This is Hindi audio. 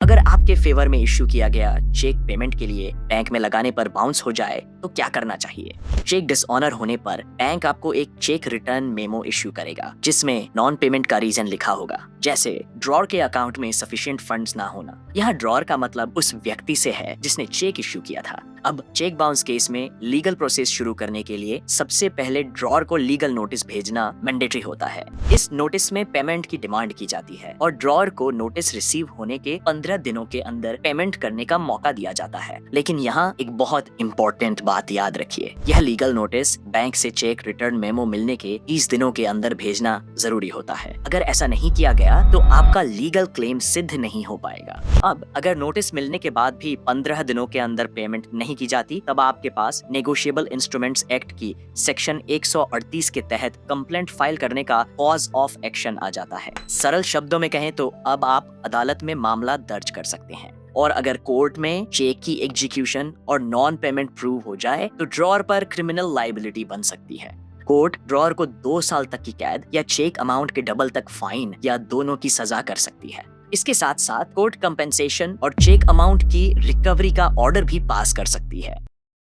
अगर आपके फेवर में इश्यू किया गया चेक पेमेंट के लिए बैंक में लगाने पर बाउंस हो जाए तो क्या करना चाहिए? चेक डिसऑनर होने पर बैंक आपको एक चेक रिटर्न मेमो इश्यू करेगा जिसमें नॉन पेमेंट का रीजन लिखा होगा, जैसे ड्रॉर के अकाउंट में सफिशिएंट फंड्स ना होना। यहाँ ड्रॉर का मतलब उस व्यक्ति से है जिसने चेक इश्यू किया था। अब चेक बाउंस केस में लीगल प्रोसेस शुरू करने के लिए सबसे पहले ड्रॉर को लीगल नोटिस भेजना मैंडेटरी होता है। इस नोटिस में पेमेंट की डिमांड की जाती है और ड्रॉर को नोटिस रिसीव होने के 15 दिनों के अंदर पेमेंट करने का मौका दिया जाता है। लेकिन यहाँ एक बहुत इंपॉर्टेंट बात याद रखिए, यह लीगल नोटिस बैंक से चेक रिटर्न मेमो मिलने के 30 दिनों के अंदर भेजना जरूरी होता है। अगर ऐसा नहीं किया गया तो आपका लीगल क्लेम सिद्ध नहीं हो पाएगा। अब अगर नोटिस मिलने के बाद भी 15 दिनों के अंदर पेमेंट नहीं की जाती, तब आपके पास नेगोशिएबल इंस्ट्रूमेंट्स एक्ट की सेक्शन 138 के तहत कंप्लेंट फाइल करने का कॉज ऑफ एक्शन आ जाता है। सरल शब्दों में कहें तो अब आप अदालत में मामला दर्ज कर सकते हैं और अगर कोर्ट में चेक की एग्जीक्यूशन और नॉन पेमेंट प्रूव हो जाए तो ड्रॉर पर क्रिमिनल लायबिलिटी बन सकती है। कोर्ट ड्रॉर को 2 साल तक की कैद या चेक अमाउंट के डबल तक फाइन या दोनों की सजा कर सकती है। इसके साथ साथ कोर्ट कंपेंसेशन और चेक अमाउंट की रिकवरी का ऑर्डर भी पास कर सकती है।